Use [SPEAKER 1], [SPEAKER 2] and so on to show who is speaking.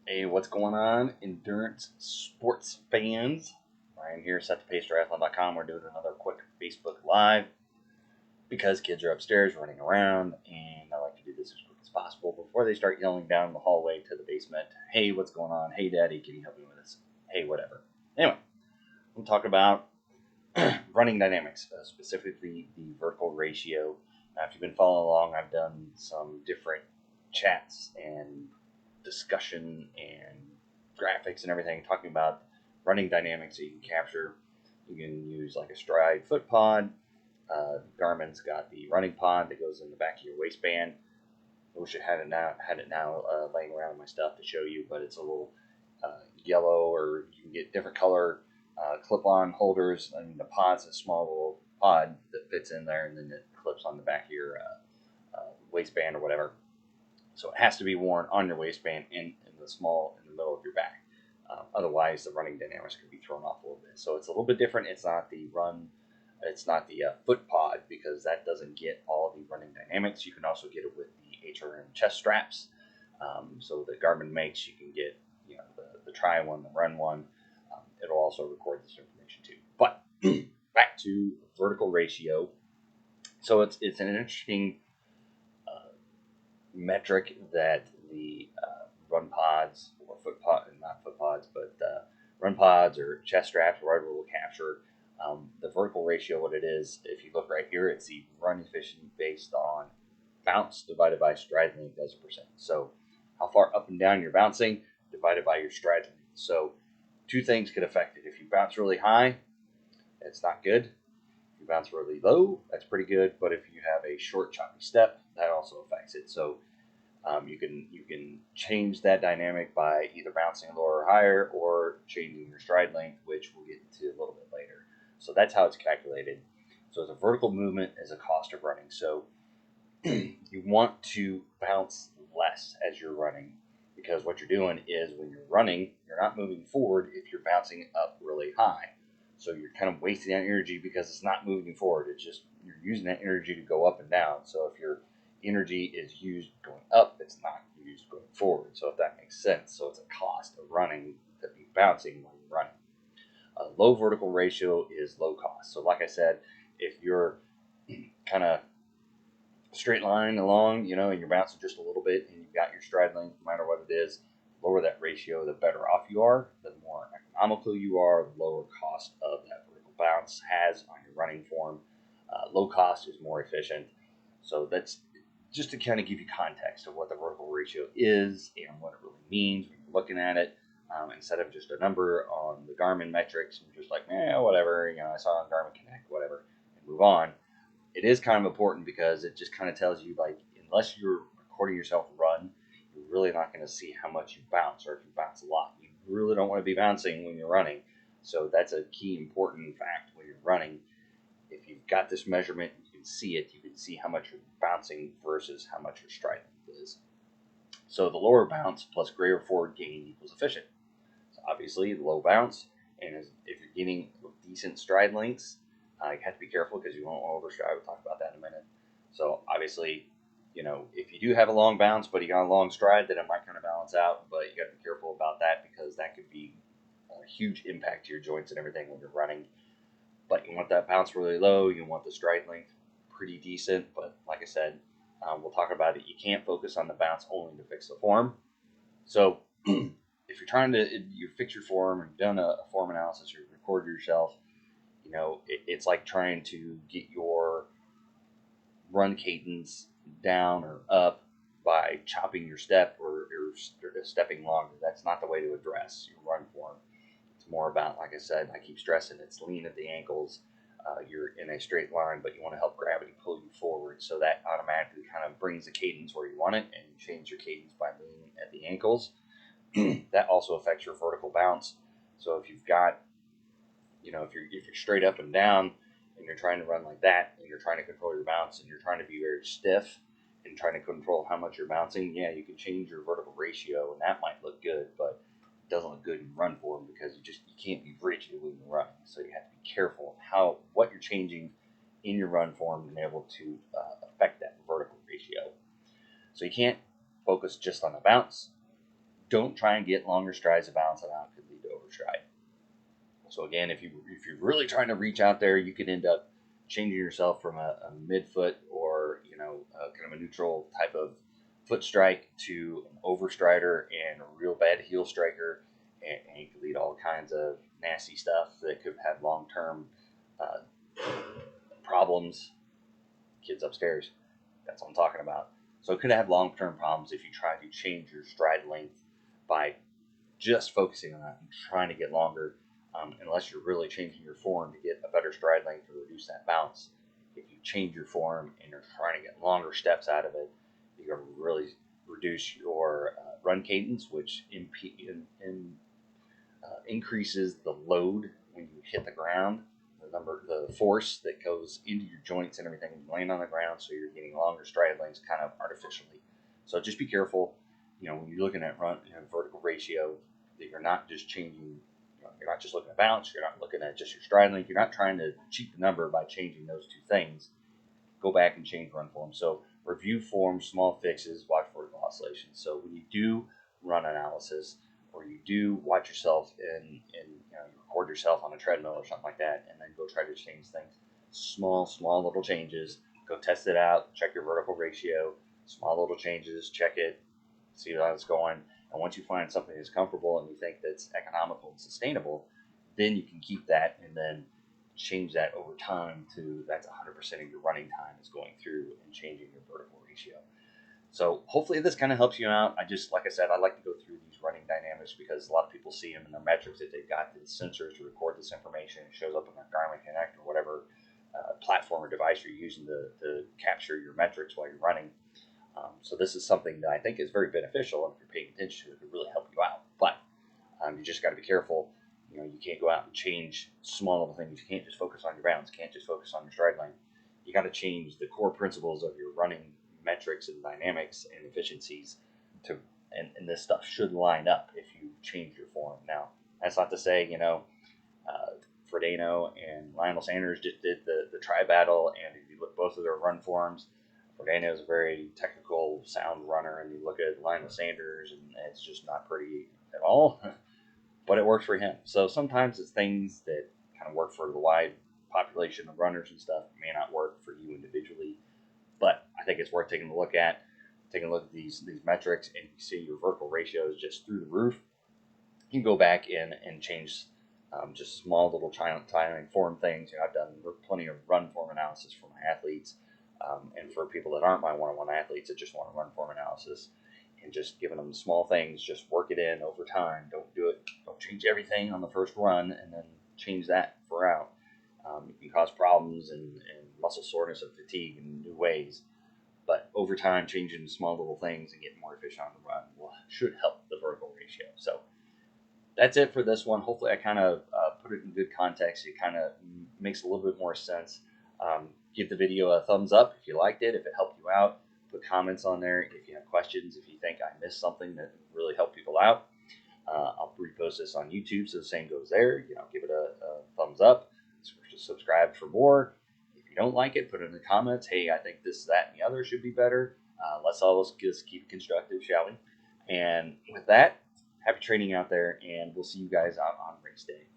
[SPEAKER 1] Hey, what's going on, endurance sports fans? Ryan here, set to pace triathlon.com. We're doing another quick Facebook Live because kids are upstairs running around, and I like to do this as quick as possible before they start yelling down the hallway to the basement. Hey, what's going on? Hey, Daddy, can you help me with this? Hey, whatever. Anyway, we'll talk about running dynamics, specifically the vertical ratio. Now, if you've been following along, I've done some different chats and discussion and graphics and everything talking about running dynamics that you can capture. You can use like a stride foot pod. Garmin's got the running pod that goes in the back of your waistband. I wish I had it now laying around my stuff to show you, but it's a little yellow, or you can get different color clip-on holders. I mean, the pod's a small little pod that fits in there, and then it clips on the back of your waistband or whatever. So it has to be worn on your waistband in the middle of your back. Otherwise, the running dynamics can be thrown off a little bit. So it's a little bit different. It's not the foot pod, because that doesn't get all the running dynamics. You can also get it with the HRM chest straps. So the Garmin makes, you can get the try one, the run one. It'll also record this information too. But back to vertical ratio. So it's an interesting metric that the run pods, or not foot pods, but run pods or chest straps, whatever, will capture. The vertical ratio, what it is, if you look right here, it's the run efficiency based on bounce divided by stride length as a percent. So how far up and down you're bouncing divided by your stride length. So two things could affect it. If you bounce really high, it's not good. If you bounce really low, that's pretty good. But if you have a short, choppy step, that also affects it. So you can change that dynamic by either bouncing lower or higher, or changing your stride length, which we'll get into a little bit later. So that's how it's calculated. So the vertical movement is a cost of running. So you want to bounce less as you're running, because what you're doing is, when you're running, you're not moving forward if you're bouncing up really high. So you're kind of wasting that energy because it's not moving forward. It's just you're using that energy to go up and down. So if your energy is used going up, it's not used going forward. So if that makes sense. So it's a cost of running to be bouncing when you're running. A low vertical ratio is low cost. So like I said, if you're kind of straight line along, and you're bouncing just a little bit, and you've got your stride length, no matter what it is, lower that ratio, the better off you are, the more economical you are, the lower cost of that vertical bounce has on your running form. Low cost is more efficient. So that's just to kind of give you context of what the vertical ratio is and what it really means when you're looking at it. Instead of just a number on the Garmin metrics, and just like, whatever, I saw on Garmin Connect, whatever, and move on. It is kind of important, because it just kind of tells you, like, unless you're recording yourself run, you're really not going to see how much you bounce, or if you bounce a lot. You really don't want to be bouncing when you're running. So that's a key important fact when you're running. If you've got this measurement, you can see it. You can see how much you're bouncing versus how much your stride length is. So the lower bounce plus greater forward gain equals efficient. So obviously, the low bounce, and if you're getting decent stride lengths, you have to be careful, because you won't overstride. We'll talk about that in a minute. So obviously, if you do have a long bounce, but you got a long stride, then it might kind of balance out. But you got to be careful about that, because that could be a huge impact to your joints and everything when you're running. But you want that bounce really low. You want the stride length pretty decent. But like I said, we'll talk about it. You can't focus on the bounce only to fix the form. So if you're trying to you fix your form, or you've done a form analysis, or you record yourself, it's like trying to get your run cadence down or up by chopping your step, or stepping longer. That's not the way to address your run form. It's more about, like I said, I keep stressing, it's lean at the ankles. You're in a straight line, but you want to help gravity pull you forward. So that automatically kind of brings the cadence where you want it, and you change your cadence by leaning at the ankles. That also affects your vertical bounce. So if you've got, if you're straight up and down, and you're trying to run like that, and you're trying to control your bounce, and you're trying to be very stiff, and trying to control how much you're bouncing, yeah, you can change your vertical ratio, and that might look good, but it doesn't look good in run form, because you can't be rigid when you're running. So you have to be careful of what you're changing in your run form, and able to affect that vertical ratio. So you can't focus just on the bounce. don't try and get longer strides to balance it out. It could lead to overstride. So again, if you're really trying to reach out there, you could end up changing yourself from a midfoot or kind of a neutral type of foot strike to an overstrider and a real bad heel striker, and you could lead all kinds of nasty stuff that could have long-term problems. Kids upstairs, that's what I'm talking about. So it could have long-term problems if you try to change your stride length by just focusing on that and trying to get longer, unless you're really changing your form to get a better stride length to reduce that bounce. If you change your form and you're trying to get longer steps out of it, you're going to really reduce your run cadence, which increases the load when you hit the ground, the force that goes into your joints and everything when you land on the ground, so you're getting longer stride lengths kind of artificially. So just be careful, when you're looking at vertical ratio, that you're not just changing, you're not just looking at bounce, you're not looking at just your stride length, you're not trying to cheat the number by changing those two things. Go back and change run form. So review form, small fixes, watch vertical oscillations. So when you do run analysis, or you do watch yourself and you record yourself on a treadmill or something like that, and then go try to change things, small little changes, go test it out, check your vertical ratio, small little changes, check it, see how it's going. And once you find something that's comfortable and you think that's economical and sustainable, then you can keep that and then change that over time to that's 100% of your running time is going through and changing your vertical ratio. So hopefully this kind of helps you out. Like I said, I like to go through these running dynamics because a lot of people see them in their metrics that they've got these sensors to record this information. It shows up on their Garmin Connect or whatever platform or device you're using to capture your metrics while you're running. So this is something that I think is very beneficial, and if you're paying attention to it, it could really help you out. But you just got to be careful. You can't go out and change small little things. You can't just focus on your balance. You can't just focus on your stride length. You got to change the core principles of your running metrics and dynamics and efficiencies and this stuff should line up if you change your form. Now, that's not to say, Frodeno and Lionel Sanders just did the tri battle, and if you look at both of their run forms, Frodeno is a very technical, sound runner, and you look at Lionel Sanders, and it's just not pretty at all, but it works for him. So sometimes it's things that kind of work for the wide population of runners and stuff may not work for you individually. But I think it's worth taking a look at these metrics, and you see your vertical ratio is just through the roof. You can go back in and change just small little timing form things. I've done plenty of run form analysis for my athletes, and for people that aren't my one-on-one athletes that just want to run form analysis, and just giving them small things, just work it in over time. Don't change everything on the first run and then change that throughout. It can cause problems and muscle soreness and fatigue in new ways. But over time, changing small little things and getting more efficient on the run should help the vertical ratio. So that's it for this one. Hopefully I kind of put it in good context. It kind of makes a little bit more sense. Give the video a thumbs up if you liked it, if it helped you out. Put comments on there if you have questions, if you think I missed something that really helped people out. I'll repost this on YouTube, so the same goes there. Give it a thumbs up. Subscribe for more. If you don't like it, put it in the comments. Hey, I think this, that, and the other should be better. Let's all just keep it constructive, shall we? And with that, happy training out there, and we'll see you guys out on race day.